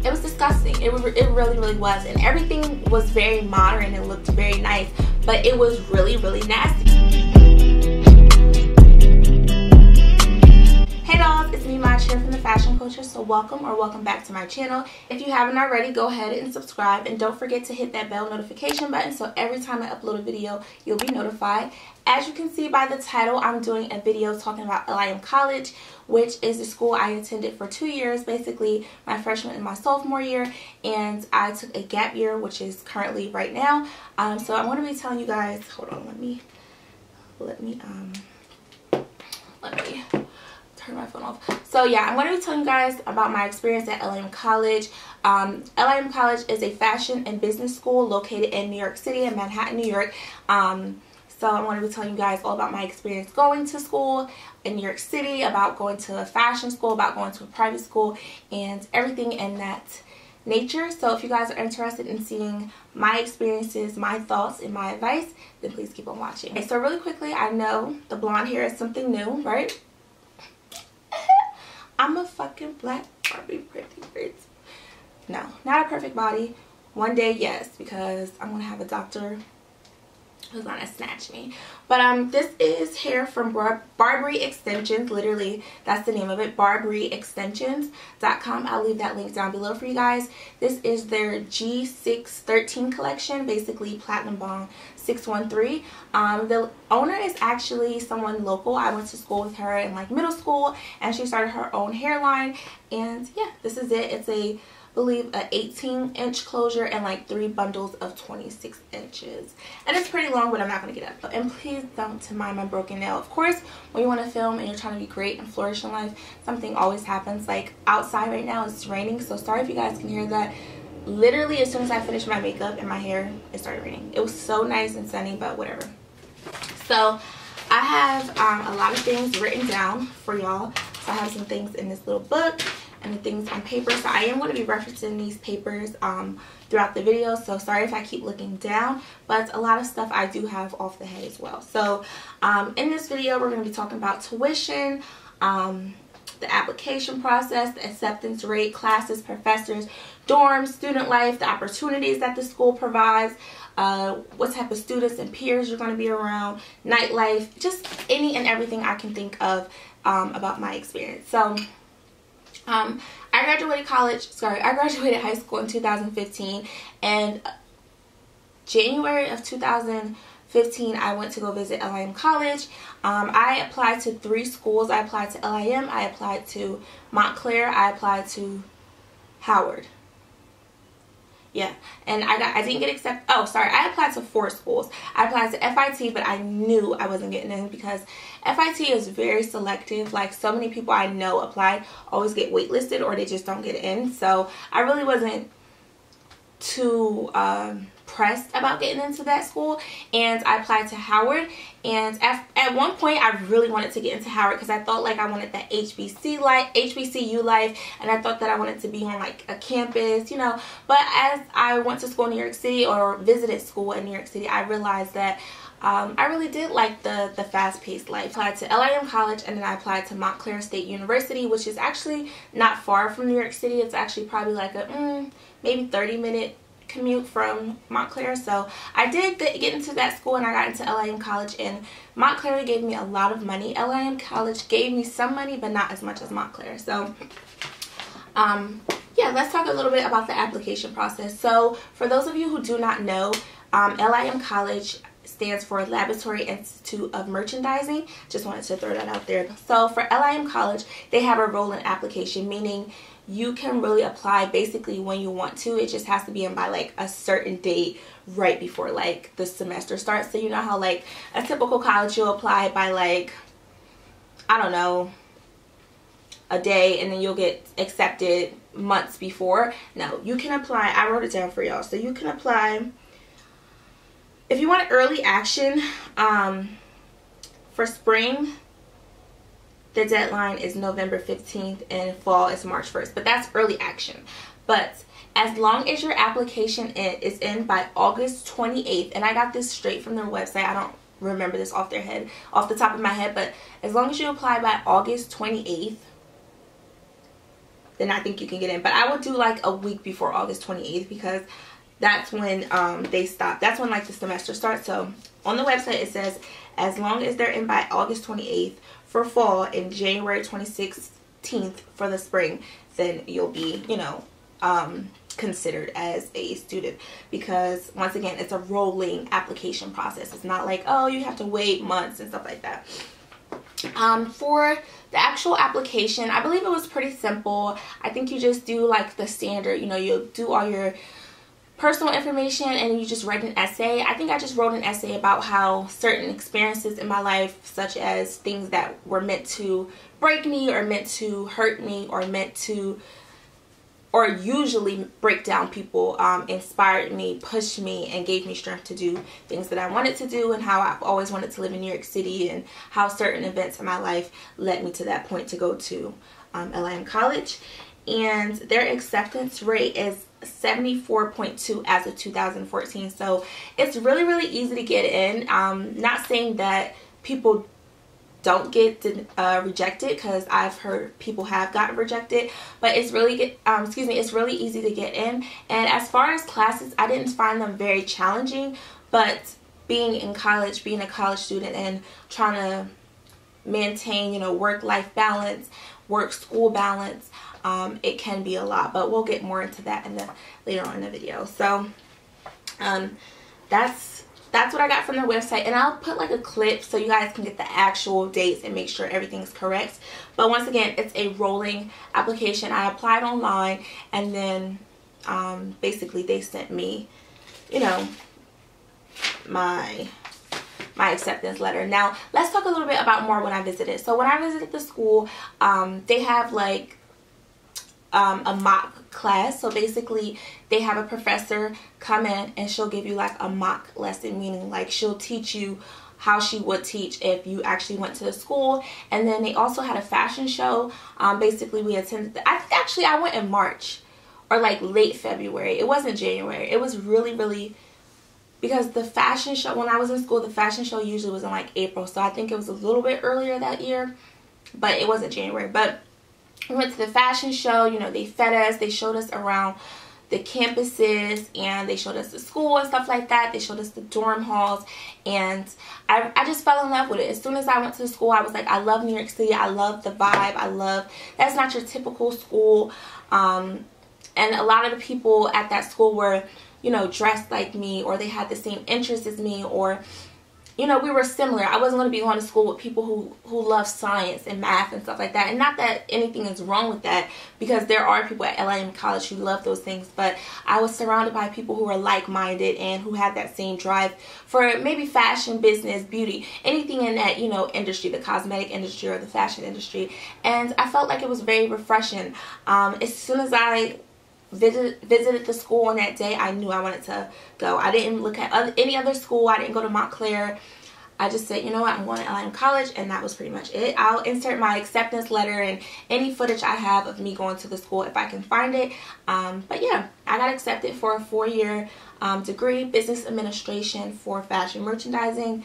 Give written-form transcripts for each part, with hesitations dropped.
it was disgusting. It really was, and everything was very modern and looked very nice, but it was really nasty. Hey dolls, it's me, Maj, here from the Fashion Culture. So welcome back to my channel. If you haven't already, go ahead and subscribe, and don't forget to hit that bell notification button so every time I upload a video you'll be notified. As you can see by the title, I'm doing a video talking about LIM College, which is the school I attended for 2 years, basically my freshman and my sophomore year, and I took a gap year, which is currently right now. So I'm going to be telling you guys, hold on, let me turn my phone off. So yeah, I'm going to be telling you guys about my experience at LIM College. LIM College is a fashion and business school located in New York City, in Manhattan, New York. So I'm going to be telling you guys all about my experience going to school in New York City, about going to a fashion school, about going to a private school, and everything in that nature. So if you guys are interested in seeing my experiences, my thoughts, and my advice, then please keep on watching. Okay, so really quickly, I know the blonde hair is something new, right? I'm a fucking black Barbie pretty bitch. No, not a perfect body. One day, yes, because I'm gonna have a doctor who's gonna snatch me. But this is hair from Barbary Extensions. Literally, that's the name of it, barbaryextensions.com. I'll leave that link down below for you guys. This is their G613 collection, basically Platinum Bond 613. The owner is actually someone local. I went to school with her in like middle school, and she started her own hairline. And yeah, this is it. It's a, I believe, an 18-inch closure and like 3 bundles of 26 inches. And it's pretty long, but I'm not going to get up. And please don't mind my broken nail. Of course, when you want to film and you're trying to be great and flourish in life, something always happens. Like outside right now, it's raining, so sorry if you guys can hear that. Literally, as soon as I finished my makeup and my hair, it started raining. It was so nice and sunny, but whatever. So I have a lot of things written down for y'all. So I have some things in this little book and the things on paper. So I am going to be referencing these papers throughout the video. So sorry if I keep looking down, but a lot of stuff I do have off the head as well. So in this video, we're going to be talking about tuition, the application process, the acceptance rate, classes, professors, dorms, student life, the opportunities that the school provides, what type of students and peers you're going to be around, nightlife, just any and everything I can think of about my experience. So I graduated high school in 2015, and January of 2015 I went to go visit LIM College. I applied to 3 schools. I applied to LIM, I applied to Montclair, I applied to Howard. Yeah, and I didn't get accepted. Oh, sorry, I applied to 4 schools. I applied to FIT, but I knew I wasn't getting in because FIT is very selective. Like, so many people I know applied always get waitlisted, or they just don't get in. So I really wasn't too pressed about getting into that school, and I applied to Howard. And at one point I really wanted to get into Howard because I thought like I wanted that HBCU life, and I thought that I wanted to be on like a campus, you know. But as I went to school in New York City, or visited school in New York City, I realized that I really did like the fast-paced life. I applied to LIM College, and then I applied to Montclair State University, which is actually not far from New York City. It's actually probably like a maybe 30-minute commute from Montclair. So I did get into that school, and I got into LIM College, and Montclair gave me a lot of money. LIM College gave me some money, but not as much as Montclair. So yeah, let's talk a little bit about the application process. So for those of you who do not know, LIM College stands for Laboratory Institute of Merchandising. Just wanted to throw that out there. So for LIM College, they have a rolling application, meaning you can really apply basically when you want to. It just has to be in by like a certain date right before like the semester starts. So you know how like a typical college, you'll apply by like, I don't know, a day, and then you'll get accepted months before. No, you can apply. I wrote it down for y'all. So you can apply if you want early action for spring. The deadline is November 15th, and fall is March 1st. But that's early action. But as long as your application is in by August 28th, and I got this straight from their website. I don't remember this off the top of my head, but as long as you apply by August 28th, then I think you can get in. But I would do like a week before August 28th because that's when they stop. That's when like the semester starts. So on the website it says as long as they're in by August 28th for fall and January 26th for the spring, then you'll be, you know, considered as a student, because once again it's a rolling application process. It's not like, oh, you have to wait months and stuff like that. For the actual application, I believe it was pretty simple. I think you just do like the standard, you know, you'll do all your personal information and you just write an essay. I think I just wrote an essay about how certain experiences in my life, such as things that were meant to break me or meant to hurt me or meant to, or usually break down people, inspired me, pushed me, and gave me strength to do things that I wanted to do, and how I've always wanted to live in New York City, and how certain events in my life led me to that point to go to LIM College. And their acceptance rate is 74.2 as of 2014. So it's really, really easy to get in. Not saying that people don't get rejected, because I've heard people have gotten rejected, but it's really it's really easy to get in. And as far as classes, I didn't find them very challenging, but being in college, being a college student and trying to maintain, you know, work-life balance, work-school balance, it can be a lot, but we'll get more into that in later on in the video. So that's what I got from their website, and I'll put like a clip so you guys can get the actual dates and make sure everything's correct. But once again, it's a rolling application. I applied online, and then basically they sent me, you know, my acceptance letter. Now let's talk a little bit about more when I visited. So when I visited the school, they have like a mock class. So basically they have a professor come in and she'll give you like a mock lesson, meaning like she'll teach you how she would teach if you actually went to the school. And then they also had a fashion show. Basically we attended I went in March or like late February. It wasn't January. It was really, because the fashion show, when I was in school, the fashion show usually was in like April. So I think it was a little bit earlier that year, but it wasn't January. But we went to the fashion show, you know, they fed us, they showed us around the campuses, and they showed us the school and stuff like that. They showed us the dorm halls, and I just fell in love with it. As soon as I went to the school, I was like, I love New York City. I love the vibe. That's not your typical school. And a lot of the people at that school were, you know, dressed like me, or they had the same interests as me, or, you know, we were similar. I wasn't going to be going to school with people who love science and math and stuff like that. And not that anything is wrong with that, because there are people at LIM College who love those things. But I was surrounded by people who were like-minded and who had that same drive for maybe fashion, business, beauty, anything in that, you know, industry, the cosmetic industry or the fashion industry. And I felt like it was very refreshing. As soon as I visited the school on that day, I knew I wanted to go. I didn't look at any other school. I didn't go to Montclair. I just said, you know what, I'm going to LIM College, and that was pretty much it. I'll insert my acceptance letter and any footage I have of me going to the school if I can find it. But yeah, I got accepted for a 4-year degree, business administration for fashion merchandising.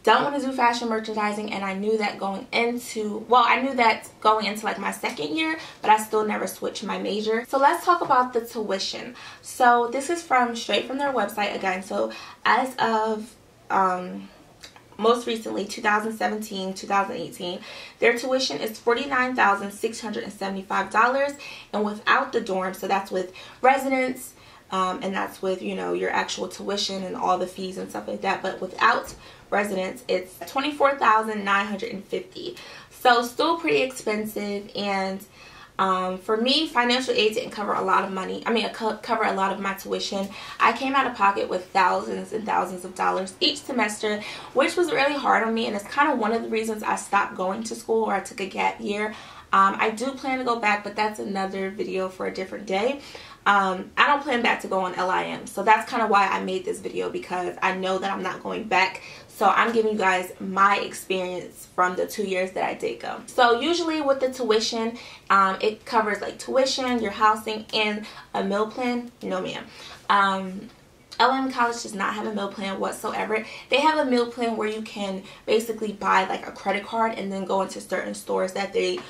Don't want to do fashion merchandising, and I knew that going into like my 2nd year, but I still never switched my major. So let's talk about the tuition. So this is straight from their website again. So as of most recently, 2017, 2018, their tuition is $49,675, and without the dorm, so that's with residence, and that's with, you know, your actual tuition and all the fees and stuff like that, but without residence, it's $24,950. So still pretty expensive. And for me, financial aid didn't cover a lot of money. I mean, it cover a lot of my tuition. I came out of pocket with thousands and thousands of dollars each semester, which was really hard on me, and it's kind of one of the reasons I stopped going to school, or I took a gap year. I do plan to go back, but that's another video for a different day. I don't plan back to go on LIM, so that's kind of why I made this video, because I know that I'm not going back. So I'm giving you guys my experience from the 2 years that I did go. So usually with the tuition, it covers like tuition, your housing, and a meal plan. No ma'am. LIM College does not have a meal plan whatsoever. They have a meal plan where you can basically buy like a credit card and then go into certain stores that they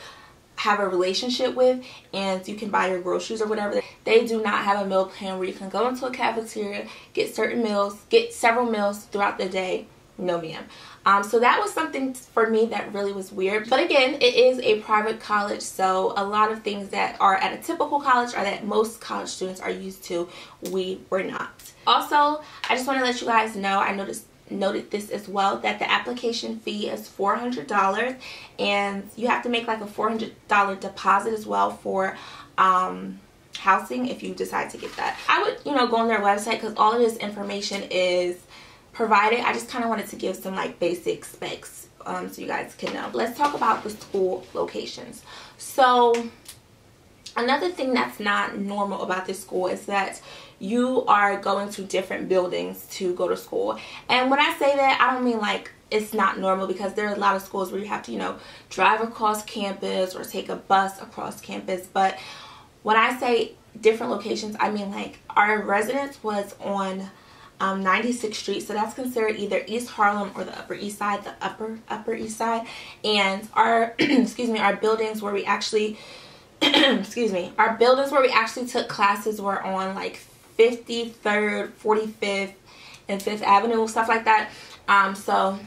have a relationship with and you can buy your groceries or whatever. They do not have a meal plan where you can go into a cafeteria, get certain meals, get several meals throughout the day. No ma'am. So that was something for me that really was weird. But again, it is a private college, so a lot of things that are at a typical college or that most college students are used to, we were not. Also, I just want to let you guys know, I noted this as well, that the application fee is $400 and you have to make like a $400 deposit as well for housing if you decide to get that. I would, you know, go on their website because all of this information is provided. I just kind of wanted to give some like basic specs so you guys can know. Let's talk about the school locations. So another thing that's not normal about this school is that you are going to different buildings to go to school. And when I say that, I don't mean like it's not normal, because there are a lot of schools where you have to, you know, drive across campus or take a bus across campus. But when I say different locations, I mean like our residence was on 96th Street, so that's considered either East Harlem or the Upper East Side, the Upper East Side. And our excuse me, our buildings where we actually our buildings where we actually took classes were on like 53rd, 45th, and 5th Avenue, stuff like that. So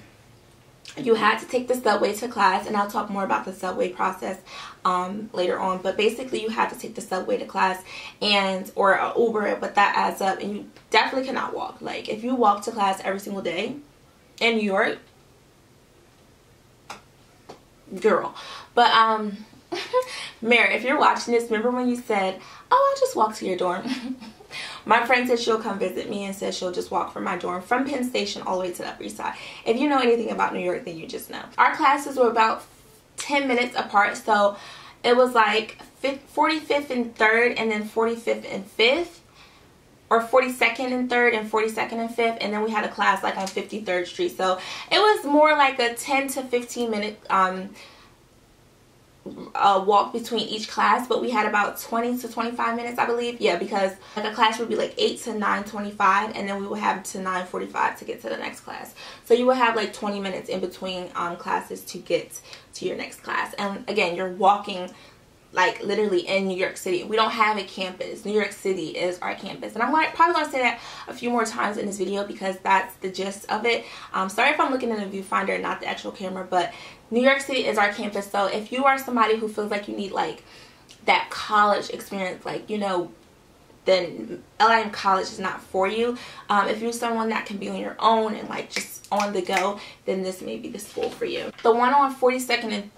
you had to take the subway to class, and I'll talk more about the subway process later on. But basically you had to take the subway to class and or Uber, but that adds up, and you definitely cannot walk. Like if you walk to class every single day in New York, girl. But Mary, if you're watching this, remember when you said, oh, I'll just walk to your dorm? My friend said she'll come visit me and said she'll just walk from my dorm from Penn Station all the way to the Upper East Side. If you know anything about New York, then you just know. Our classes were about 10 minutes apart, so it was like 45th and 3rd and then 45th and 5th, or 42nd and 3rd and 42nd and 5th, and then we had a class like on 53rd Street. So it was more like a 10 to 15 minute walk between each class, but we had about 20 to 25 minutes, I believe. Yeah, because like a class would be like 8 to 9:25, and then we would have to 9:45 to get to the next class. So you would have like 20 minutes in between classes to get to your next class. And again, you're walking like literally in New York City. We don't have a campus. New York City is our campus. And I'm probably going to say that a few more times in this video because that's the gist of it. Sorry if I'm looking in the viewfinder, not the actual camera, but New York City is our campus. So if you are somebody who feels like you need like that college experience, like, you know, then LIM college is not for you. If you're someone that can be on your own and like just on the go, then this may be the school for you. The one on 42nd and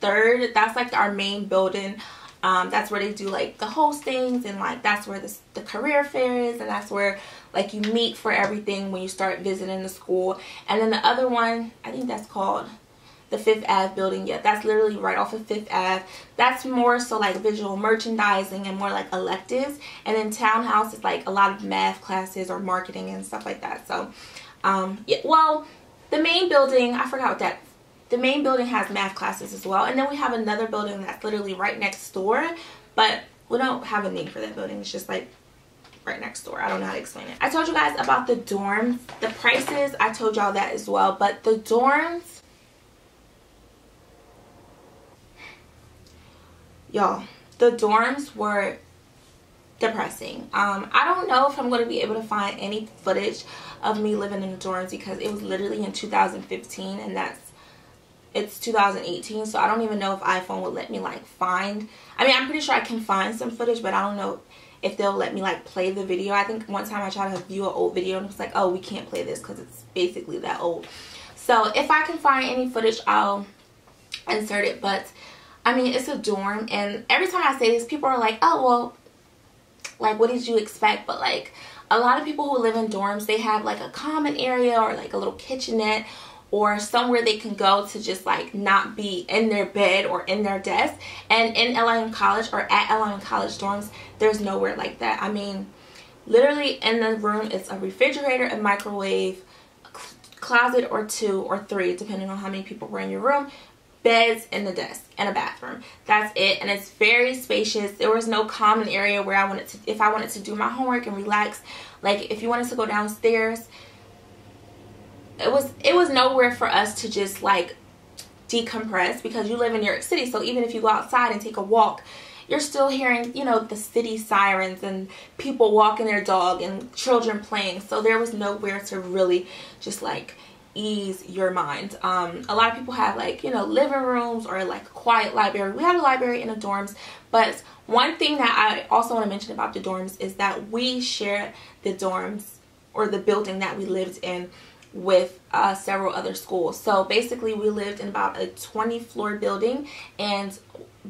3rd, that's like our main building. That's where they do like the hostings, and like that's where the career fair is, and that's where like you meet for everything when you start visiting the school. And then the other one, I think that's called the 5th Ave building. Yeah, that's literally right off of 5th Ave. That's more so like visual merchandising and more like electives. And then Townhouse is like a lot of math classes or marketing and stuff like that. So yeah, well, the main building, I forgot what that, the main building has math classes as well. And then we have another building that's literally right next door, but we don't have a name for that building. It's just like right next door. I don't know how to explain it. I told you guys about the dorms, the prices, I told y'all that as well. But the dorms, y'all, the dorms were depressing. I don't know if I'm going to be able to find any footage of me living in the dorms because it was literally in 2015, and it's 2018, so I don't even know if iPhone would let me like find, I mean, I'm pretty sure I can find some footage, but I don't know if they'll let me like play the video. I think one time I tried to view an old video and it was like, oh, we can't play this because it's basically that old. So if I can find any footage, I'll insert it. But I mean, it's a dorm, and every time I say this, people are like, oh, well, like, what did you expect? But like a lot of people who live in dorms, they have like a common area or like a little kitchenette or somewhere they can go to just like not be in their bed or in their desk. And in LIM College or at LIM College dorms, there's nowhere like that. I mean, literally in the room, it's a refrigerator, a microwave, a closet or 2 or 3, depending on how many people were in your room, beds, and the desk, and a bathroom. That's it. And it's very spacious. There was no common area where I wanted to, if I wanted to do my homework and relax, like if you wanted to go downstairs, it was nowhere for us to just like decompress because you live in New York City. So even if you go outside and take a walk, you're still hearing, you know, the city sirens and people walking their dog and children playing. So there was nowhere to really just like ease your mind. A lot of people have like, you know, living rooms or like a quiet library. We have a library in the dorms, but one thing that I also want to mention about the dorms is that we shared the dorms or the building that we lived in with several other schools. So basically we lived in about a 20-floor building, and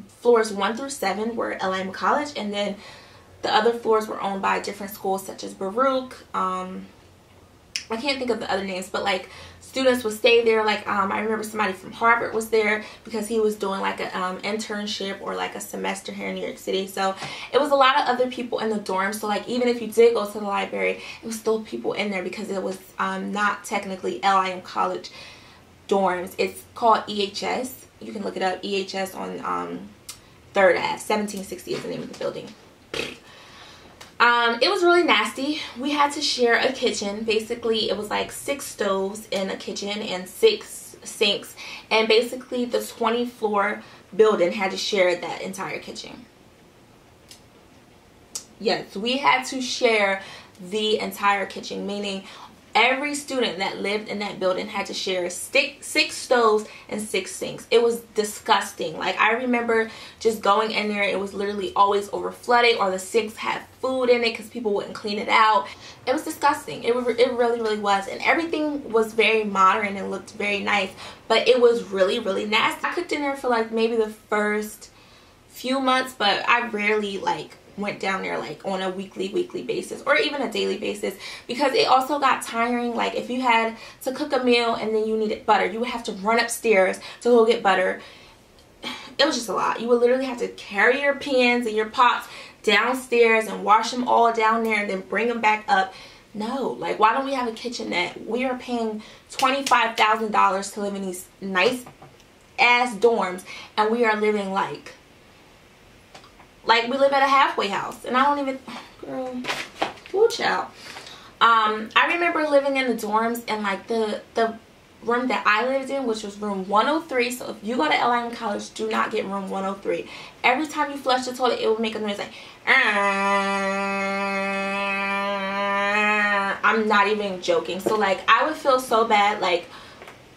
floors 1 through 7 were LIM College, and then the other floors were owned by different schools such as Baruch. I can't think of the other names, but like students would stay there. Like I remember somebody from Harvard was there because he was doing like an internship or like a semester here in New York City. So it was a lot of other people in the dorms. So like even if you did go to the library, it was still people in there because it was not technically LIM College dorms. It's called EHS. You can look it up, EHS on 3rd Ave. 1760 is the name of the building. It was really nasty. We had to share a kitchen. Basically, it was like 6 stoves in a kitchen and 6 sinks. And basically, the 20-floor building had to share that entire kitchen. Yes, we had to share the entire kitchen, meaning every student that lived in that building had to share 6 stoves and 6 sinks. It was disgusting. Like I remember just going in there, it was literally always over flooded, or the sinks had food in it because people wouldn't clean it out. It was disgusting. It really was. And everything was very modern and looked very nice, but it was really nasty. I cooked in there for like maybe the first few months, but I rarely like went down there like on a weekly basis or even a daily basis, because it also got tiring. Like if you had to cook a meal and then you needed butter, you would have to run upstairs to go get butter. It was just a lot. You would literally have to carry your pans and your pots downstairs and wash them all down there and then bring them back up. No, like why don't we have a kitchenette? We are paying $25,000 to live in these nice ass dorms, and we are living like we live at a halfway house. And I don't even, girl, woo child. I remember living in the dorms, and like the room that I lived in, which was room 103. So if you go to LIM College, do not get room 103. Every time you flush the toilet, it will make a noise like, I'm not even joking. So like I would feel so bad like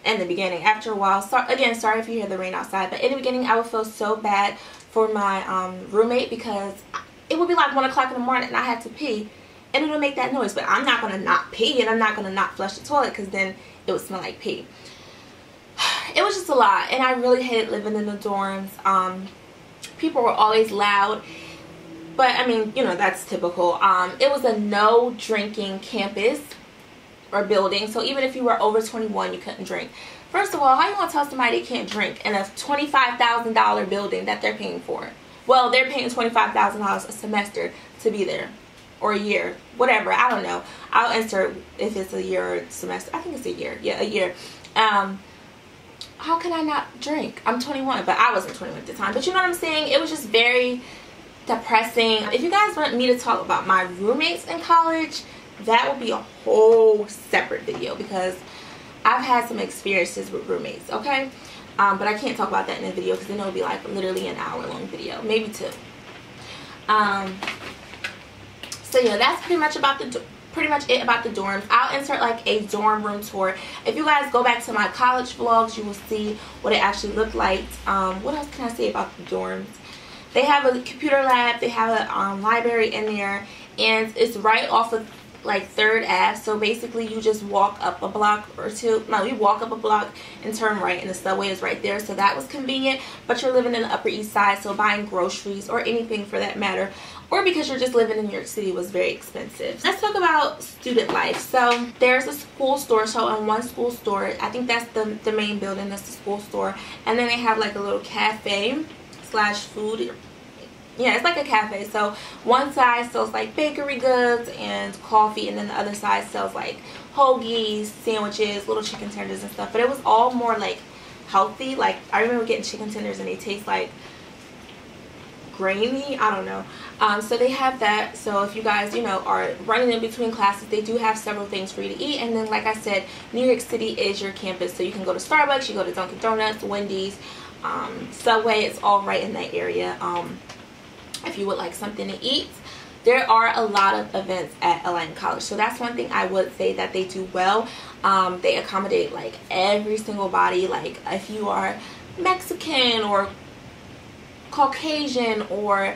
in the beginning. After a while, again, sorry if you hear the rain outside, but in the beginning I would feel so bad for my roommate, because it would be like 1 o'clock in the morning and I had to pee, and it would make that noise. But I'm not going to not pee, and I'm not going to not flush the toilet, because then it would smell like pee. It was just a lot, and I really hated living in the dorms. People were always loud, but I mean, you know, that's typical. It was a no drinking campus or building, so even if you were over 21, you couldn't drink. First of all, how you want to tell somebody they can't drink in a $25,000 building that they're paying for? Well, they're paying $25,000 a semester to be there, or a year, whatever. I don't know. I'll insert if it's a year or a semester. I think it's a year. Yeah, a year. How can I not drink? I'm 21, but I wasn't 21 at the time. But you know what I'm saying? It was just very depressing. If you guys want me to talk about my roommates in college, that would be a whole separate video, because I've had some experiences with roommates, okay? But I can't talk about that in a video, because then it'll be like literally an hour-long video, maybe 2. So yeah, that's pretty much it about the dorms. I'll insert like a dorm room tour. If you guys go back to my college vlogs, you will see what it actually looked like. What else can I say about the dorms? They have a computer lab. They have a library in there, and it's right off of like 3rd Ave. So basically you just walk up a block or 2. No, you walk up a block and turn right, and the subway is right there. So that was convenient. But you're living in the Upper East Side, so buying groceries or anything for that matter, or because you're just living in New York City, was very expensive. Let's talk about student life. So there's a school store. So in one school store, I think that's the main building, that's the school store, and then they have like a little cafe slash food. Yeah, it's like a cafe. So one side sells like bakery goods and coffee, and then the other side sells like hoagies, sandwiches, little chicken tenders and stuff. But it was all more like healthy. Like I remember getting chicken tenders and they taste like grainy, I don't know. So they have that. So if you guys, you know, are running in between classes, they do have several things for you to eat. And then, like I said, New York City is your campus, so you can go to Starbucks, you go to Dunkin' Donuts, Wendy's, Subway. It's all right in that area. If you would like something to eat, there are a lot of events at LIM College, so that's one thing I would say that they do well. They accommodate like every single body. Like if you are Mexican or Caucasian or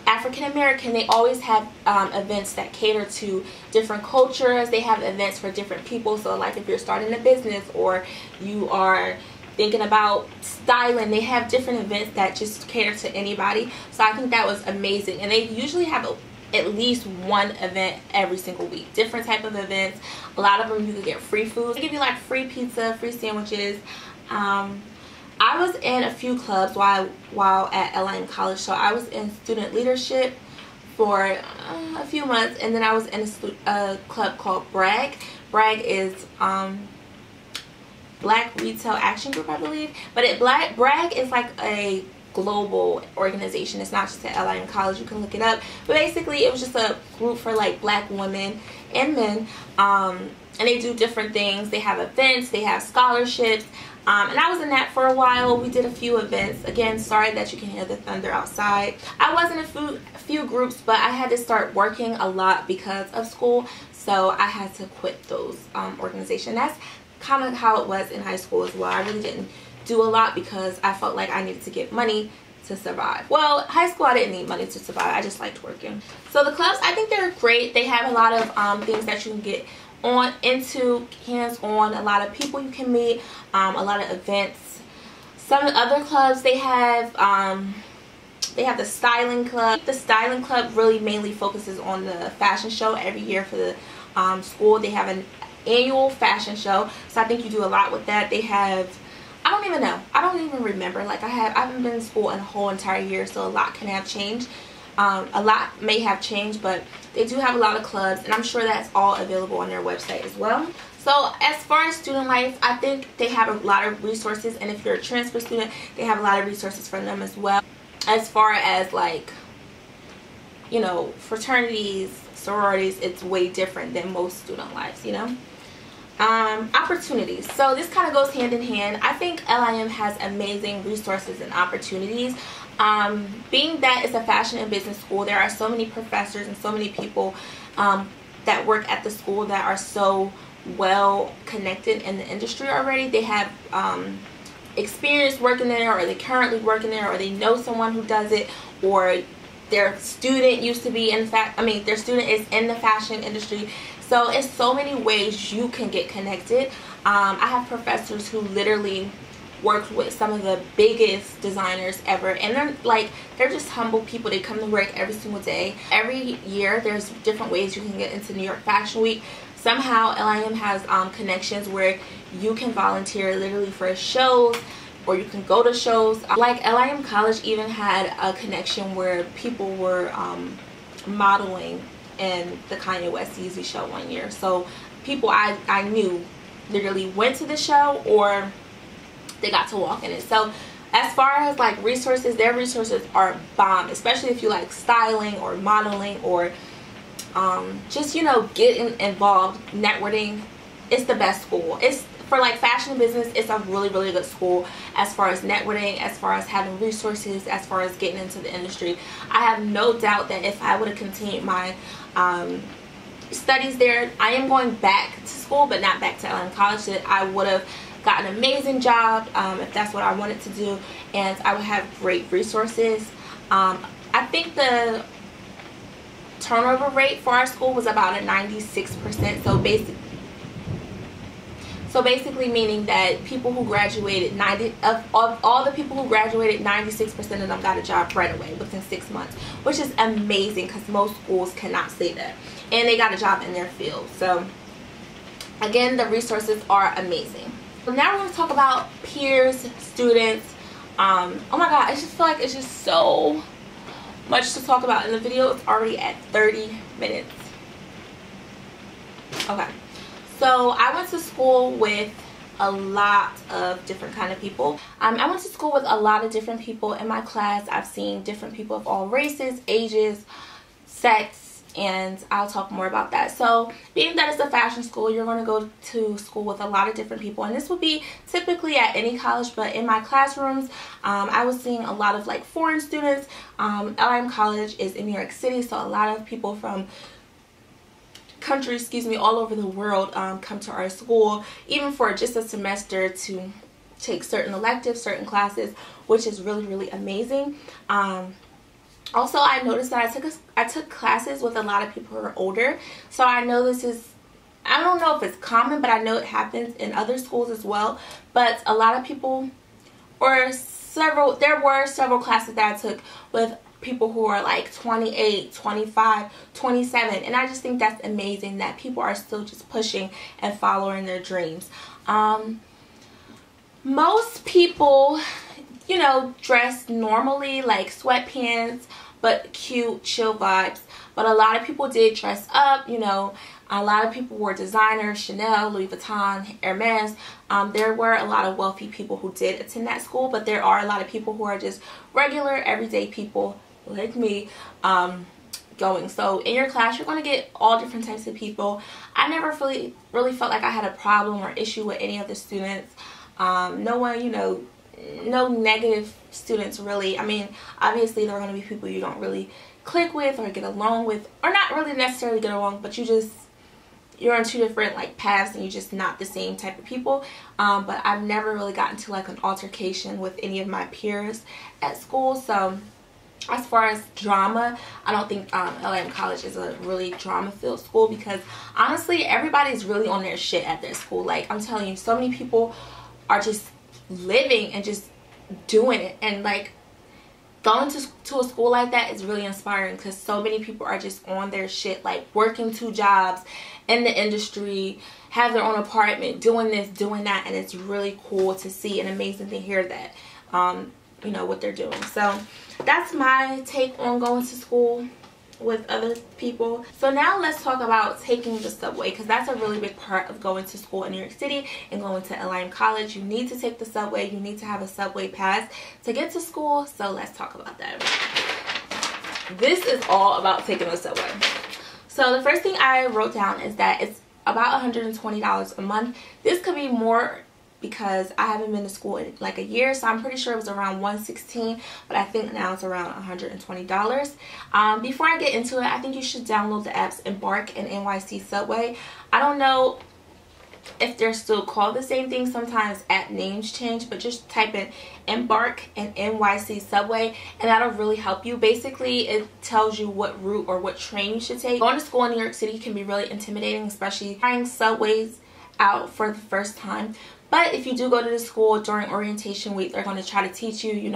African American, they always have events that cater to different cultures. They have events for different people. So like if you're starting a business or you are thinking about styling, they have different events that just cater to anybody. So I think that was amazing. And they usually have at least one event every single week, different type of events. A lot of them you can get free food. They give you like free pizza, free sandwiches. I was in a few clubs while at LIM College. So I was in student leadership for a few months, and then I was in a club called BRAG. BRAG is Black Retail Action Group, I believe. But BRAG is like a global organization. It's not just at LIM College. You can look it up. But basically, it was just a group for like black women and men. And they do different things. They have events. They have scholarships. And I was in that for a while. We did a few events. Again, sorry that you can hear the thunder outside. I was in a few groups, but I had to start working a lot because of school. So I had to quit those organizations. That's kind of how it was in high school as well. I really didn't do a lot because I felt like I needed to get money to survive. Well, high school I didn't need money to survive. I just liked working. So the clubs, I think they're great. They have a lot of things that you can get into hands-on, a lot of people you can meet, a lot of events. Some of the other clubs they have the styling club. The styling club really mainly focuses on the fashion show every year for the school. They have an annual fashion show, so I think you do a lot with that. They have, I don't even know, I don't even remember, like I haven't been in school in a whole entire year, so a lot can have changed. A lot may have changed, but they do have a lot of clubs, and I'm sure that's all available on their website as well. So as far as student life, I think they have a lot of resources, and if you're a transfer student, they have a lot of resources for them as well. As far as like, you know, fraternities, sororities, it's way different than most student lives, you know. Opportunities. So this kind of goes hand in hand. I think LIM has amazing resources and opportunities. Being that it's a fashion and business school, there are so many professors and so many people that work at the school that are so well connected in the industry already. They have experience working there, or they currently working there, or they know someone who does it, or their student used to be their student is in the fashion industry. So it's so many ways you can get connected. I have professors who literally worked with some of the biggest designers ever, and they're just humble people. They come to work every single day. Every year there's different ways you can get into New York Fashion Week. Somehow LIM has connections where you can volunteer literally for shows, or you can go to shows. Like LIM College even had a connection where people were modeling in the Kanye West Yeezy show one year. So people I knew literally went to the show, or they got to walk in it. So as far as like resources, their resources are bomb, especially if you like styling or modeling, or just, you know, getting involved, networking. It's the best school. It's for like fashion and business. It's a really, really good school as far as networking, as far as having resources, as far as getting into the industry. I have no doubt that if I would have continued my studies there, I am going back to school, but not back to LIM College, that I would have got an amazing job if that's what I wanted to do, and I would have great resources. I think the turnover rate for our school was about a 96%. So basically meaning that people who graduated, of all the people who graduated, 96% of them got a job right away within 6 months, which is amazing because most schools cannot say that. And they got a job in their field. So again, the resources are amazing. So now we're going to talk about peers, students. Oh my god, I just feel like it's just so much to talk about in the video. It's already at 30 minutes. Okay. So I went to school with a lot of different kind of people. I went to school with a lot of different people in my class. I've seen different people of all races, ages, sex, and I'll talk more about that. So being that it's a fashion school, you're going to go to school with a lot of different people, and this would be typically at any college, but in my classrooms I was seeing a lot of like foreign students. LIM College is in New York City, so a lot of people from countries, all over the world come to our school, even for just a semester, to take certain electives, certain classes, which is really, really amazing. Also, I noticed that I took classes with a lot of people who are older, so I know this is, I don't know if it's common, but I know it happens in other schools as well. But a lot of people, or there were several classes that I took with people who are like 28, 25, 27, and I just think that's amazing that people are still just pushing and following their dreams. Most people, dress normally, like sweatpants, but cute, chill vibes. But a lot of people did dress up, a lot of people wore designer, Chanel, Louis Vuitton, Hermes. There were a lot of wealthy people who did attend that school, but there are a lot of people who are just regular, everyday people like me going. So in your class, you're going to get all different types of people. I never really felt like I had a problem or issue with any of the students. No one, no negative students really. I mean, obviously there are going to be people you don't really click with or get along with, or not really necessarily get along, but you're on two different like paths and you're just not the same type of people. But I've never really gotten to like an altercation with any of my peers at school. So as far as drama, I don't think LIM College is a really drama-filled school, because honestly everybody's really on their shit at their school. Like, I'm telling you, so many people are just living and just doing it, and like going to a school like that is really inspiring, because so many people are just on their shit, like working 2 jobs in the industry, have their own apartment, doing this, doing that, and it's really cool to see and amazing to hear that what they're doing. So that's my take on going to school with other people. So now let's talk about taking the subway, because that's a really big part of going to school in New York City and going to LIM College. You need to take the subway. You need to have a subway pass to get to school. So let's talk about that. This is all about taking the subway. So the first thing I wrote down is that it's about $120 a month. This could be more, because I haven't been to school in like a year, so I'm pretty sure it was around $116, but I think now it's around $120. Before I get into it, I think you should download the apps Embark and NYC Subway. I don't know if they're still called the same thing. Sometimes app names change, but just type in Embark and NYC Subway and that'll really help you. Basically, it tells you what route or what train you should take. Going to school in New York City can be really intimidating, especially trying subways out for the first time. But if you do go to the school during orientation week, they're going to try to teach you,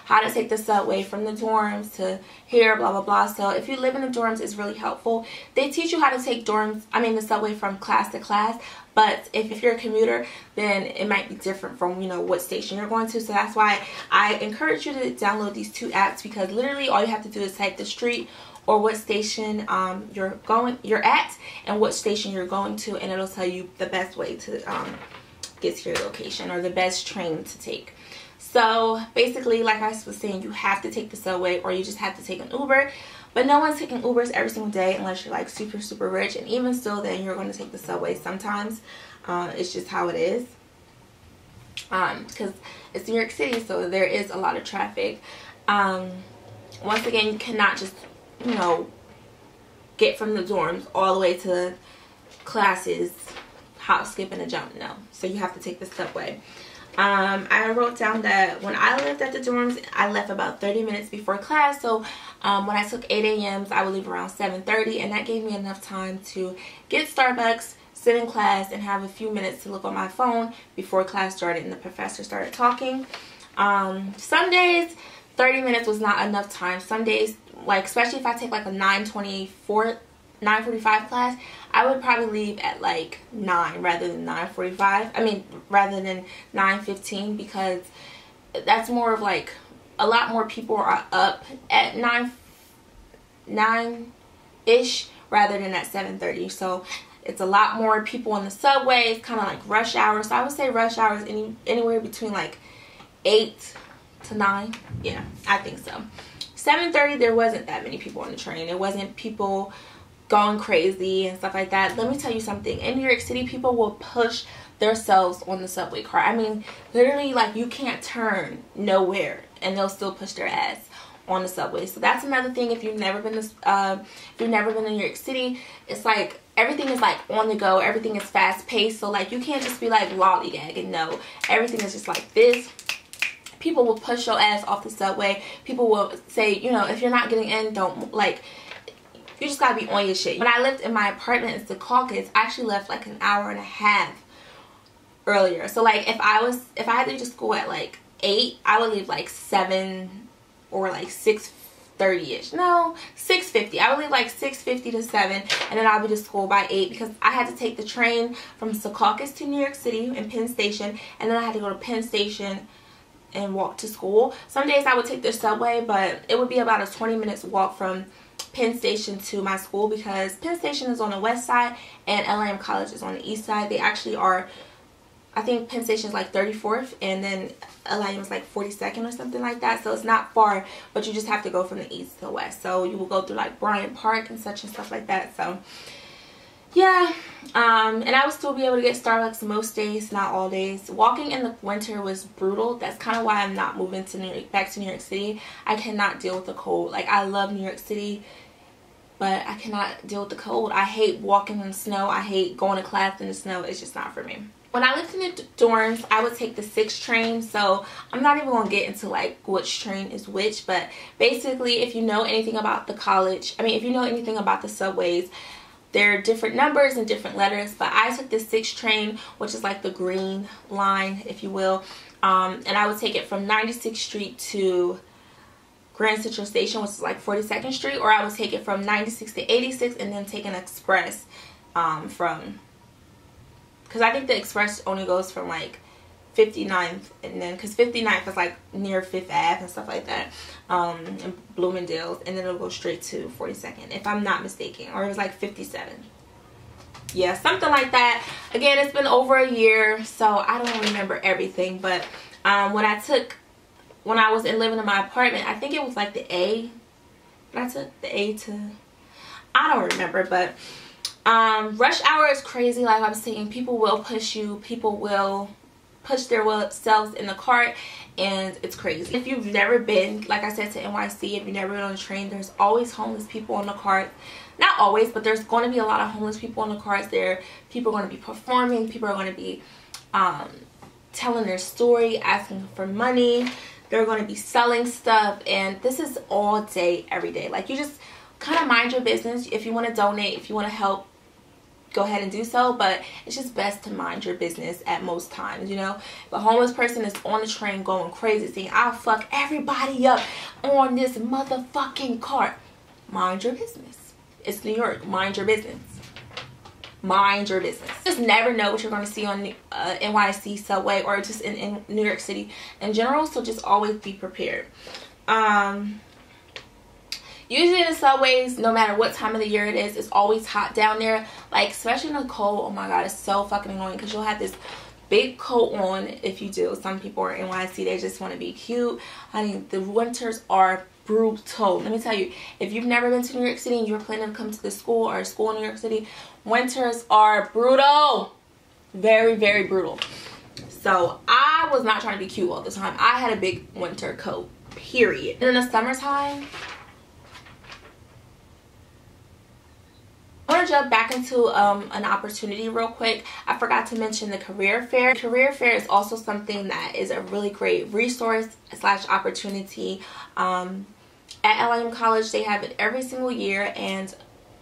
how to take the subway from the dorms to here, blah, blah, blah. So if you live in the dorms, it's really helpful. They teach you how to take the subway from class to class. But if you're a commuter, then it might be different from, what station you're going to. So that's why I encourage you to download these 2 apps, because literally all you have to do is type the street or what station you're at and what station you're going to, and it'll tell you the best way to get to your location or the best train to take. So basically, like I was saying, you have to take the subway or you just have to take an Uber. But no one's taking Ubers every single day unless you're like super, super rich. And even still, then you're going to take the subway sometimes. It's just how it is. Because it's New York City, so there is a lot of traffic. Once again, you cannot just, get from the dorms all the way to classes, hop, skip, and a jump. No. So you have to take the subway. I wrote down that when I lived at the dorms, I left about 30 minutes before class. So when I took 8 a.m.s, I would leave around 7:30, and that gave me enough time to get Starbucks, sit in class, and have a few minutes to look on my phone before class started and the professor started talking. Some days 30 minutes was not enough time. Some days, like especially if I take like a 9:45 class, I would probably leave at like 9 rather than 9:45. I mean, rather than 9:15, because that's more of like a lot more people are up at 9-ish rather than at 7:30. So It's a lot more people on the subway. It's kind of like rush hour. So I would say rush hour is anywhere between like 8 to 9. Yeah, I think so. 7:30, there wasn't that many people on the train. It wasn't people going crazy and stuff like that. Let me tell you something. In New York City, people will push themselves on the subway car. I mean, literally, like, you can't turn nowhere and they'll still push their ass on the subway. So that's another thing. If you've never been to New York City, it's like everything is like on the go. Everything is fast paced. So like you can't just be like lollygagging. No, everything is just like this. People will push your ass off the subway. People will say, you know, if you're not getting in, don't, like, you just gotta be on your shit. When I lived in my apartment in Secaucus, I actually left like an hour and a half earlier. So like if I had to leave to school at like 8, I would leave like 7 or like 6:30ish. No, 6:50. I would leave like 6:50 to 7, and then I'll be to school by 8 because I had to take the train from Secaucus to New York City in Penn Station, and then I had to go to Penn Station and walk to school. Some days I would take the subway, but it would be about a 20 minutes walk from Penn Station to my school because Penn Station is on the west side and LIM College is on the east side. They actually are, I think Penn Station is like 34th and then LIM is like 42nd or something like that. So it's not far, but you just have to go from the east to the west. So you will go through like Bryant Park and such and stuff like that. So yeah, and I would still be able to get Starbucks most days, not all days. Walking in the winter was brutal. That's kind of why I'm not moving to back to New York City. I cannot deal with the cold. Like, I love New York City, but I cannot deal with the cold. I hate walking in the snow. I hate going to class in the snow. It's just not for me. When I lived in the dorms, I would take the 6 train, so I'm not even going to get into like which train is which, but basically if you know anything about the college, if you know anything about the subways, there are different numbers and different letters, but I took the 6 train, which is like the green line, if you will, and I would take it from 96th Street to Grand Central Station, which is like 42nd Street, or I would take it from 96 to 86 and then take an express from, because I think the express only goes from like 59th, and then because 59th is like near 5th Ave and stuff like that, and Bloomingdale's, and then it'll go straight to 42nd if I'm not mistaken, or it was like 57. Yeah, something like that. Again, it's been over a year, so I don't remember everything, but when I was living in my apartment, I think it was like the A. I took the A to, I don't remember, but rush hour is crazy. Like I was saying, people will push you. People will push themselves in the cart, and it's crazy. If you've never been, like I said, to NYC, if you've never been on a train, there's always homeless people on the cart. Not always, but there's going to be a lot of homeless people on the carts there. People are going to be performing. People are going to be telling their story, asking for money. They're going to be selling stuff, and this is all day, every day. Like, you just kind of mind your business. If you want to donate, if you want to help, go ahead and do so, but it's just best to mind your business at most times, you know. If a homeless person is on the train going crazy saying, I'll fuck everybody up on this motherfucking cart, mind your business. It's New York. Mind your business. Mind your business. Just never know what you're going to see on NYC subway, or just in New York City in general, so just always be prepared. Usually in the subways, no matter what time of the year it is, it's always hot down there. Like, especially in the cold, oh my god, it's so fucking annoying because you'll have this big coat on if you do. Some people are in NYC, they just want to be cute. I mean, the winters are brutal. Let me tell you, if you've never been to New York City and you're planning to come to the school or a school in New York City, winters are brutal. Very, very brutal. So I was not trying to be cute all the time. I had a big winter coat, period. And in the summertime, I want to jump back into an opportunity real quick. I forgot to mention the career fair. Career fair is also something that is a really great resource / opportunity. At LIM College, they have it every single year, and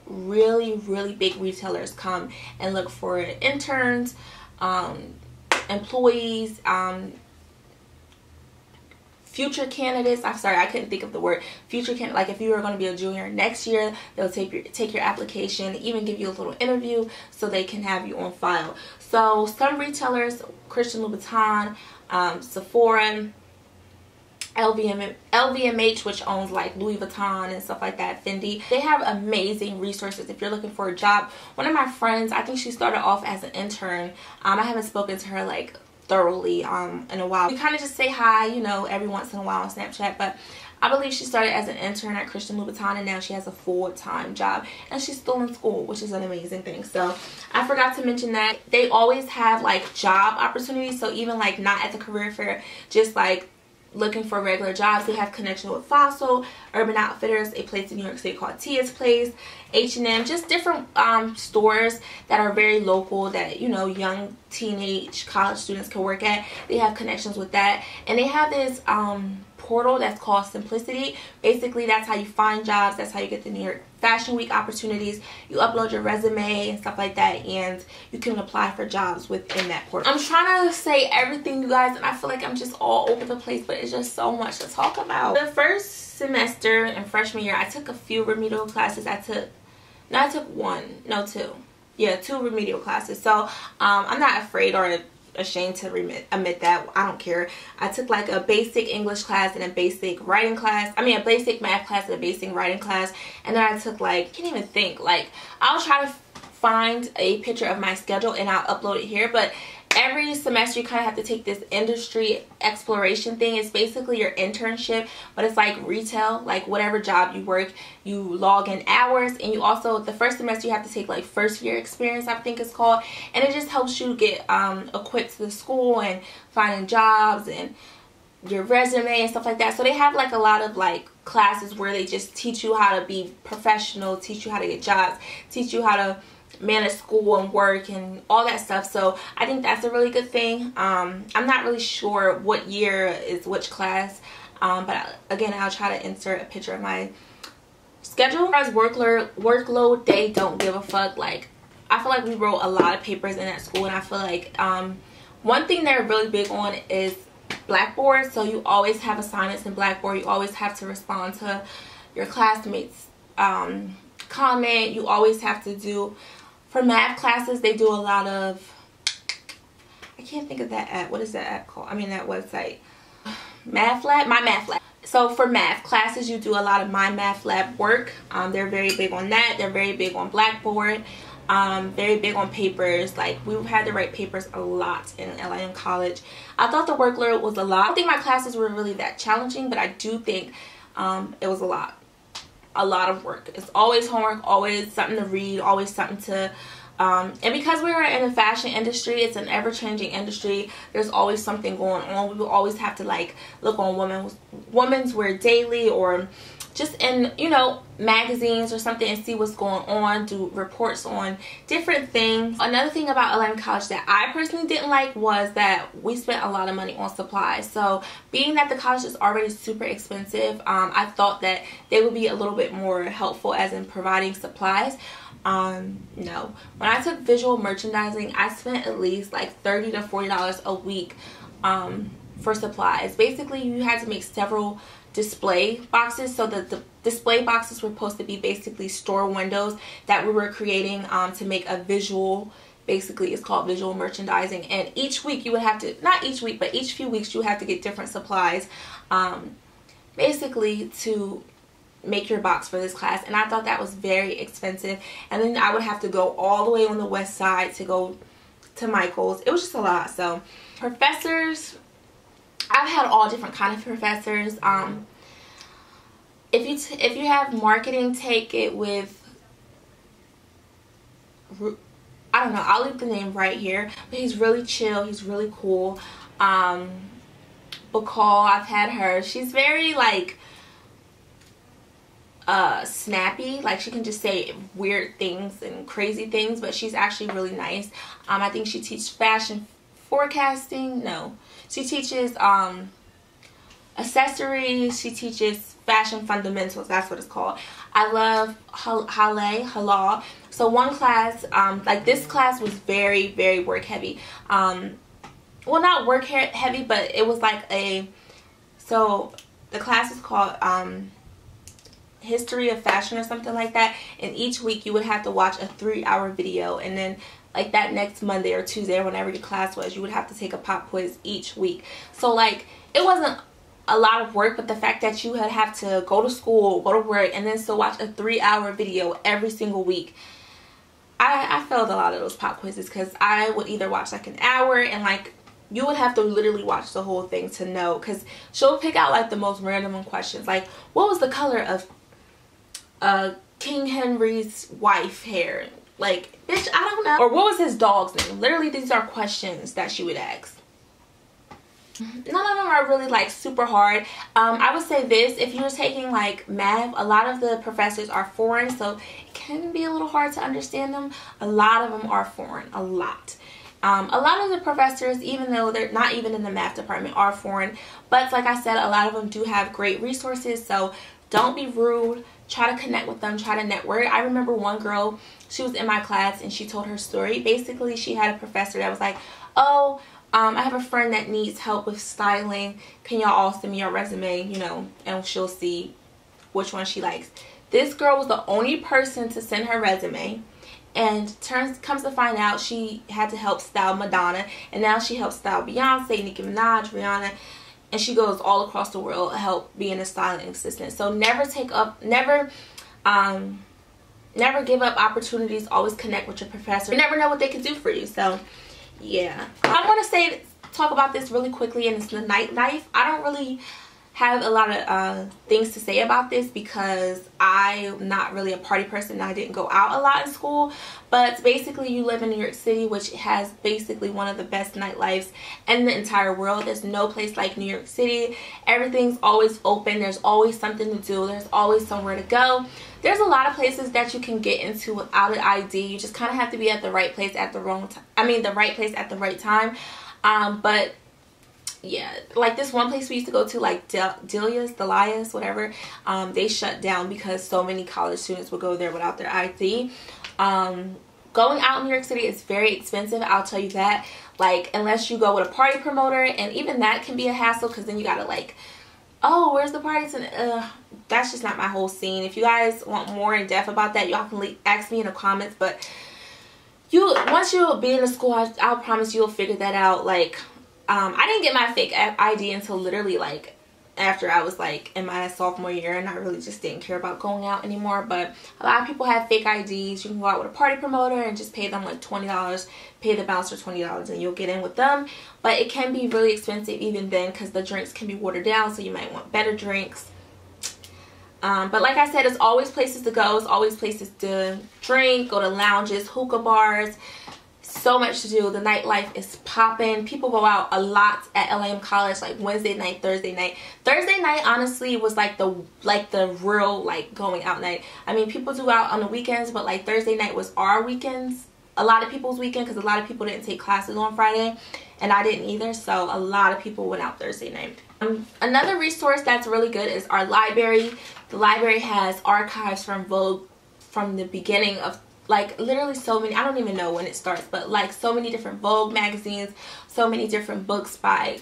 really, really big retailers come and look for interns, employees, future candidates. I'm sorry, I couldn't think of the word. Future candidate, like if you were going to be a junior next year, they'll take your application, even give you a little interview so they can have you on file. So some retailers, Christian Louboutin, Sephora, LVMH, which owns like Louis Vuitton and stuff like that, Fendi. They have amazing resources if you're looking for a job. One of my friends, I think she started off as an intern. I haven't spoken to her like thoroughly in a while. We kind of just say hi, you know, every once in a while on Snapchat, but I believe she started as an intern at Christian Louboutin, and now she has a full-time job, and she's still in school, which is an amazing thing. So I forgot to mention that they always have like job opportunities. So even like not at the career fair, just like looking for regular jobs, they have connection with Fossil, Urban Outfitters, a place in New York City called Tia's Place, H&M, just different stores that are very local that, you know, young teenage college students can work at. They have connections with that, and they have this portal that's called Simplicity. Basically, that's how you find jobs. That's how you get the New York Fashion Week opportunities. You upload your resume and stuff like that, and you can apply for jobs within that portal. I'm trying to say everything, you guys, and I feel like I'm just all over the place, but it's just so much to talk about. The first semester in freshman year, I took a few remedial classes. Two remedial classes. So I'm not afraid or ashamed to admit that. I don't care. I took like a basic English class and a basic writing class. I mean, a basic math class and a basic writing class. And then I took like, I can't even think, like, I'll try to find a picture of my schedule and I'll upload it here. But every semester you kind of have to take this industry exploration thing. It's basically your internship, but it's like retail, like whatever job you work, you log in hours. And you also, the first semester you have to take like first year experience, I think it's called, and it just helps you get equipped to the school and finding jobs and your resume and stuff like that. So they have like a lot of like classes where they just teach you how to be professional, teach you how to get jobs, teach you how to manage school and work and all that stuff. So I think that's a really good thing. I'm not really sure what year is which class, but again, I'll try to insert a picture of my schedule. As workload, they don't give a fuck. Like, I feel like we wrote a lot of papers in that school, and I feel like one thing they're really big on is Blackboard. So you always have assignments in Blackboard. You always have to respond to your classmates' comment. You always have to do, for math classes, they do a lot of, I can't think of that app. What is that app called? I mean, that website. Math Lab? My Math Lab. So for math classes, you do a lot of My Math Lab work. They're very big on that. They're very big on Blackboard. Very big on papers. Like, we've had to write papers a lot in LIM college. I thought the workload was a lot. I don't think my classes were really that challenging, but I do think it was a lot of work. It's always homework, always something to read, always something to and because we are in the fashion industry, it's an ever-changing industry. There's always something going on. We will always have to like look on Women's Wear Daily or just in, you know, magazines or something and see what's going on, do reports on different things. Another thing about LIM College that I personally didn't like was that we spent a lot of money on supplies. So being that the college is already super expensive, I thought that they would be a little bit more helpful as in providing supplies. No. When I took visual merchandising, I spent at least like $30 to $40 a week for supplies. Basically, you had to make several display boxes. So the display boxes were supposed to be basically store windows that we were creating to make a visual. Basically, it's called visual merchandising, and each week you would have to, not each week, but each few weeks you have to get different supplies basically to make your box for this class. And I thought that was very expensive, and then I would have to go all the way on the west side to go to Michael's. It was just a lot. So professors, I've had all different kind of professors. If you have marketing, take it with, I don't know, I'll leave the name right here, but he's really chill, he's really cool. Bacall, I've had her. She's very like snappy, like she can just say weird things and crazy things, but she's actually really nice. I think she teaches fashion forecasting. No, she teaches accessories. She teaches fashion fundamentals. That's what it's called. I love Halal. So one class, like this class was very, very work heavy. Well, not work heavy, but it was like a, so the class is called History of Fashion or something like that, and each week you would have to watch a 3-hour video, and then like that next Monday or Tuesday or whenever your class was, you would have to take a pop quiz each week. So like it wasn't a lot of work, but the fact that you have to go to school, go to work, and then still watch a 3-hour video every single week, I failed a lot of those pop quizzes because I would either watch like an hour and like you would have to literally watch the whole thing to know, because she'll pick out like the most random questions, like what was the color of King Henry's wife hair? Like, bitch, I don't know. Or what was his dog's name? Literally, these are questions that she would ask. None of them are really like super hard. I would say this, if you're taking like math, a lot of the professors are foreign, so it can be a little hard to understand them. A lot of them are foreign, a lot. A lot of the professors, even though they're not even in the math department, are foreign. But like I said, a lot of them do have great resources, so don't be rude. Try to connect with them, try to network. I remember one girl, she was in my class and she told her story. Basically, she had a professor that was like, oh, I have a friend that needs help with styling. Can y'all all send me your resume, you know, and she'll see which one she likes. This girl was the only person to send her resume, and comes to find out she had to help style Madonna, and now she helps style Beyonce, Nicki Minaj, Rihanna, and she goes all across the world help being a styling assistant. So never give up opportunities. Always connect with your professor. You never know what they can do for you. So yeah, I want to talk about this really quickly, and it's the nightlife. I don't really have a lot of things to say about this because I'm not really a party person. I didn't go out a lot in school, but basically you live in New York City, which has basically one of the best nightlives in the entire world. There's no place like New York City. Everything's always open. There's always something to do. There's always somewhere to go. There's a lot of places that you can get into without an ID. You just kind of have to be at the right place at the wrong time. I mean, the right place at the right time. But yeah, like this one place we used to go to, like Delia's, whatever, they shut down because so many college students would go there without their ID. Going out in New York City is very expensive, I'll tell you that. Like, unless you go with a party promoter, and even that can be a hassle because then you gotta like, oh, where's the parties? And that's just not my whole scene. If you guys want more in depth about that, y'all can ask me in the comments. But once you'll be in the school, I'll promise you'll figure that out. Like, I didn't get my fake ID until literally like after I was like in my sophomore year, and I really just didn't care about going out anymore. But a lot of people have fake IDs. You can go out with a party promoter and just pay them like $20, pay the bouncer $20, and you'll get in with them. But it can be really expensive even then because the drinks can be watered down, so you might want better drinks. But like I said, there's always places to go. There's always places to drink, go to lounges, hookah bars. So much to do. The nightlife is popping. People go out a lot at LIM College, like Wednesday night, Thursday night. Thursday night honestly was like the real like going out night. I mean, people do out on the weekends, but like Thursday night was our weekends. A lot of people's weekend because a lot of people didn't take classes on Friday, and I didn't either. So a lot of people went out Thursday night. Another resource that's really good is our library. The library has archives from Vogue from the beginning of, like, literally so many, I don't even know when it starts, but like so many different Vogue magazines, so many different books by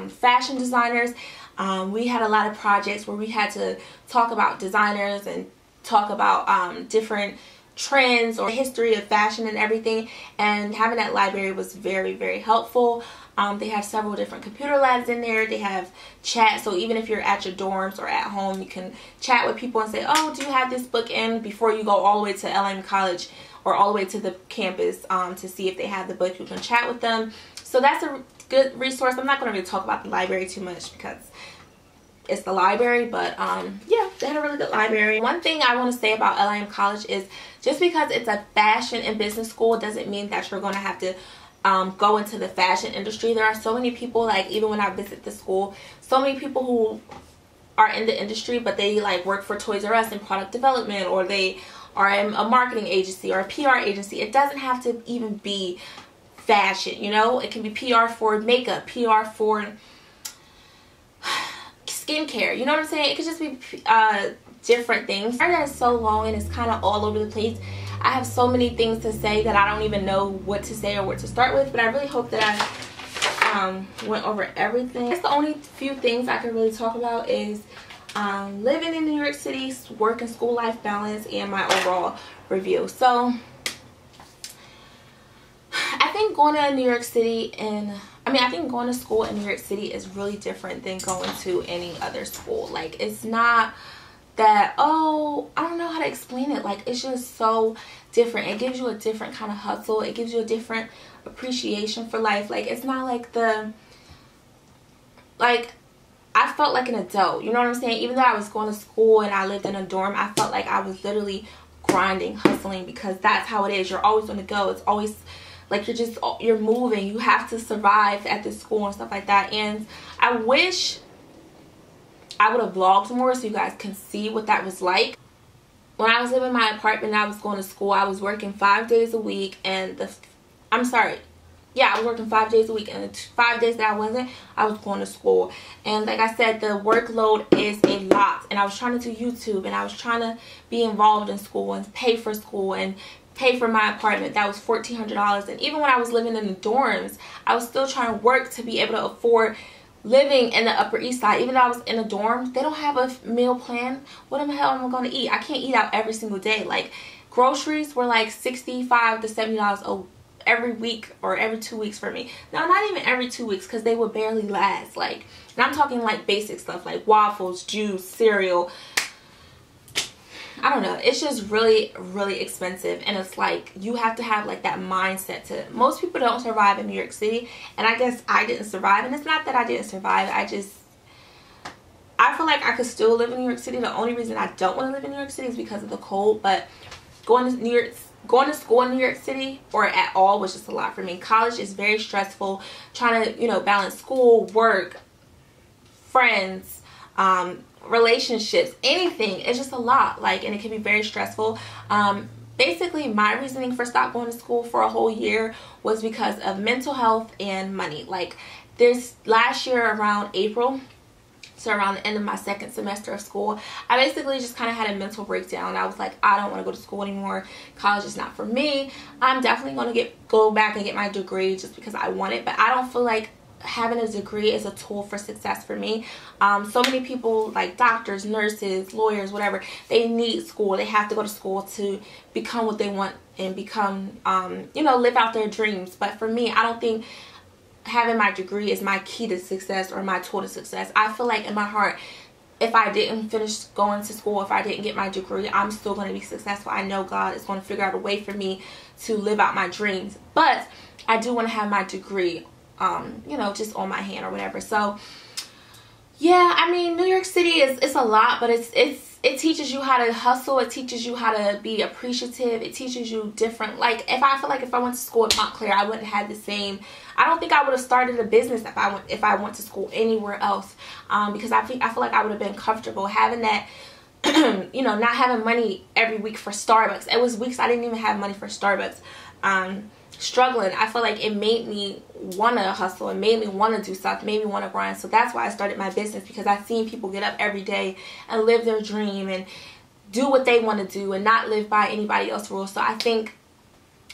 fashion designers. We had a lot of projects where we had to talk about designers and talk about different trends or history of fashion and everything, and having that library was very, very helpful. They have several different computer labs in there. They have chat, so even if you're at your dorms or at home, you can chat with people and say, oh, do you have this book in, before you go all the way to LIM College or all the way to the campus to see if they have the book. You can chat with them. So that's a good resource. I'm not going to really talk about the library too much because it's the library, but yeah, they had a really good library. One thing I want to say about LIM College is just because it's a fashion and business school doesn't mean that you're going to have to go into the fashion industry. There are so many people, like even when I visit the school, so many people who are in the industry, but they like work for Toys R Us in product development, or they are in a marketing agency or a PR agency. It doesn't have to even be fashion, you know. It can be PR for makeup, PR for skincare, you know what I'm saying? It could just be different things. That is so long and it's kind of all over the place. I have so many things to say that I don't even know what to say or where to start with, but I really hope that I went over everything. I guess the only few things I can really talk about is living in New York City, work and school life balance, and my overall review. So I think think going to New York City I think going to school in New York City is really different than going to any other school. Like, it's not that, oh, I don't know how to explain it. Like, it's just so different. It gives you a different kind of hustle. It gives you a different appreciation for life. Like, it's not like I felt like an adult, you know what I'm saying? Even though I was going to school and I lived in a dorm, I felt like I was literally grinding, hustling, because that's how it is. You're always on the go. It's always like you're moving. You have to survive at this school and stuff like that. And I wish I would have vlogged more so you guys can see what that was like. When I was living in my apartment and I was going to school, I was working 5 days a week, and I was working 5 days a week, and the 5 days that I wasn't, I was going to school. And like I said, the workload is a lot, and I was trying to do YouTube, and I was trying to be involved in school and pay for school and pay for my apartment. That was $1,400. And even when I was living in the dorms, I was still trying to work to be able to afford living in the Upper East Side. Even though I was in a dorm, they don't have a meal plan. What the hell am I going to eat? I can't eat out every single day. Like, groceries were like $65 to $70 every week or every 2 weeks for me. No, not even every 2 weeks, because they would barely last. Like, and I'm talking like basic stuff like waffles, juice, cereal. I don't know. It's just really, really expensive. And it's like you have to have like that mindset to, most people don't survive in New York City. And I guess I didn't survive. And it's not that I didn't survive. I feel like I could still live in New York City. The only reason I don't want to live in New York City is because of the cold. But going to school in New York City or at all was just a lot for me. College is very stressful. Trying to, you know, balance school, work, friends, relationships, anything. It's just a lot. Like, and it can be very stressful. Basically, my reasoning for stop going to school for a whole year was because of mental health and money. Like, this last year around April, so around the end of my second semester of school, I basically just kind of had a mental breakdown. I was like, I don't want to go to school anymore. College is not for me. I'm definitely going to go back and get my degree just because I want it. But I don't feel like having a degree is a tool for success for me. So many people, like doctors, nurses, lawyers, whatever, they need school. They have to go to school to become what they want and become, you know, live out their dreams. But for me, I don't think having my degree is my key to success or my tool to success. I feel like in my heart, if I didn't finish going to school, if I didn't get my degree, I'm still going to be successful. I know God is going to figure out a way for me to live out my dreams. But I do want to have my degree, you know, just on my hand or whatever. So yeah, I mean, New York City it's a lot, but it teaches you how to hustle. It teaches you how to be appreciative. It teaches you different. Like, if I feel like if I went to school at Montclair, I wouldn't have the same. I don't think I would have started a business if I went to school anywhere else, because I feel like I would have been comfortable having that. You know, not having money every week for Starbucks. It was weeks I didn't even have money for Starbucks. Struggling. I feel like it made me want to hustle. It made me want to do stuff. Made me want to grind. So that's why I started my business, because I've seen people get up every day and live their dream and do what they want to do and not live by anybody else's rules. So I think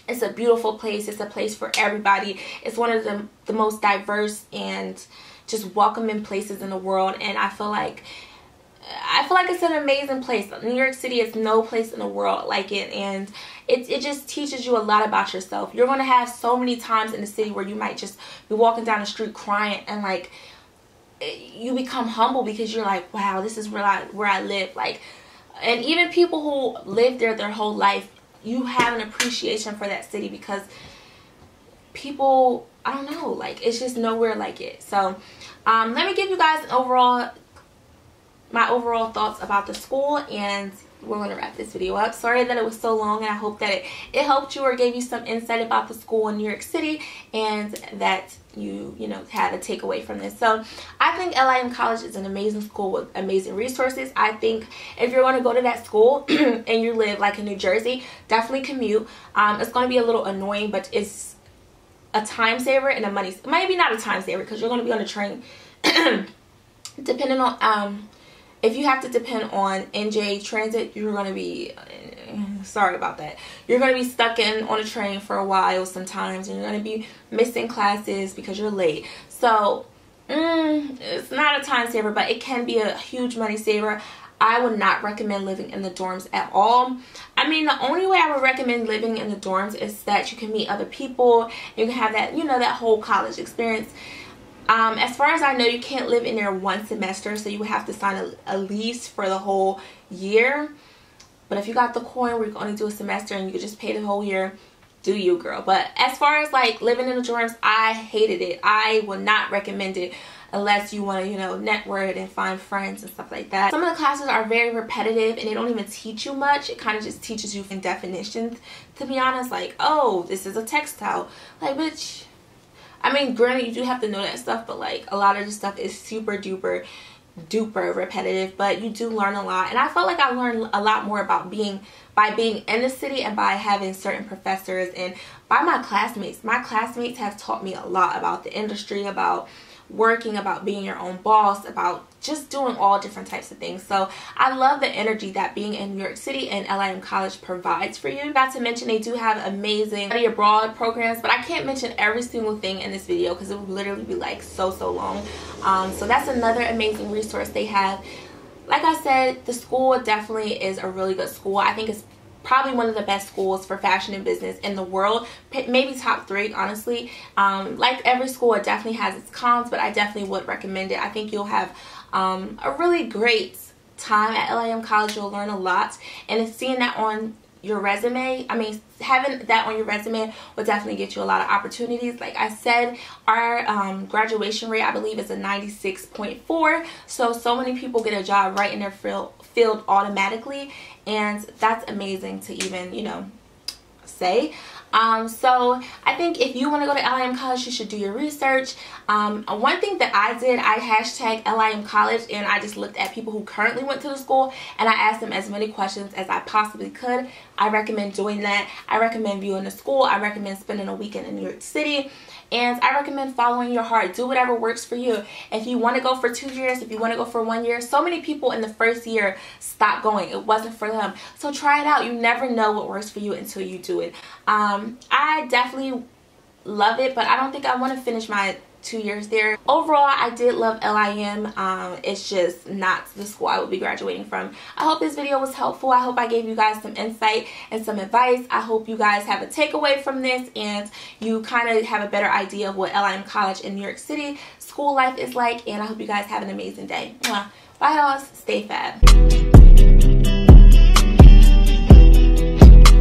it's a beautiful place. It's a place for everybody. It's one of the most diverse and just welcoming places in the world. And I feel like it's an amazing place. New York City is no place in the world like it, and it just teaches you a lot about yourself. You're going to have so many times in the city where you might just be walking down the street crying, and like you become humble because you're like, wow, this is where I live. Like, and even people who live there their whole life, you have an appreciation for that city because people, I don't know, like, it's just nowhere like it. So let me give you guys my overall thoughts about the school, and we're going to wrap this video up. Sorry that it was so long, and I hope that it helped you or gave you some insight about the school in New York City, and that you know, had a takeaway from this. So I think LIM College is an amazing school with amazing resources. I think if you're going to go to that school and you live like in New Jersey, definitely commute. It's going to be a little annoying, but it's a time saver and a money, maybe not a time saver, because you're going to be on a train. Depending on if you have to depend on NJ Transit, you're going to be, sorry about that, you're going to be stuck on a train for a while sometimes, and you're going to be missing classes because you're late. So it's not a time saver, but it can be a huge money saver. I would not recommend living in the dorms at all. I mean, the only way I would recommend living in the dorms is that you can meet other people, you can have that, you know, that whole college experience. As far as I know, you can't live in there one semester, so you would have to sign a lease for the whole year. But if you got the coin where you can only do a semester and you could just pay the whole year, do you, girl. But as far as like living in the dorms, I hated it. I would not recommend it unless you want to, you know, network and find friends and stuff like that. Some of the classes are very repetitive and they don't even teach you much. It kind of just teaches you in definitions, to be honest. Like, oh, this is a textile. Like, bitch. I mean, granted, you do have to know that stuff, but like a lot of the stuff is super duper repetitive, but you do learn a lot. And I felt like I learned a lot more about by being in the city and by having certain professors and by my classmates. My classmates have taught me a lot about the industry, about working, about being your own boss, about just doing all different types of things. So I love the energy that being in New York City and LIM College provides for you. Not to mention they do have amazing study abroad programs, but I can't mention every single thing in this video because it would literally be like so long. So that's another amazing resource they have. Like I said, the school definitely is a really good school. I think it's probably one of the best schools for fashion and business in the world, maybe top 3, honestly. Like every school, it definitely has its cons, but I definitely would recommend it. I think you'll have a really great time at LIM College. You'll learn a lot, and seeing that on your resume, I mean, having that on your resume will definitely get you a lot of opportunities. Like I said, our graduation rate, I believe, is a 96.4. So many people get a job right in their field automatically, and that's amazing to even, you know, say. So I think if you want to go to LIM College, you should do your research. One thing that I did, I hashtag LIM College, and I just looked at people who currently went to the school and I asked them as many questions as I possibly could. I recommend doing that. I recommend viewing the school. I recommend spending a weekend in New York City. And I recommend following your heart. Do whatever works for you. If you want to go for 2 years, if you want to go for 1 year, so many people in the first year stop going. It wasn't for them. So try it out. You never know what works for you until you do it. I definitely love it, but I don't think I want to finish my 2 years there. Overall, I did love LIM. It's just not the school I will be graduating from. I hope this video was helpful. I hope I gave you guys some insight and some advice. I hope you guys have a takeaway from this and you kind of have a better idea of what LIM College in New York City school life is like, and I hope you guys have an amazing day. Bye, y'all. Stay fab.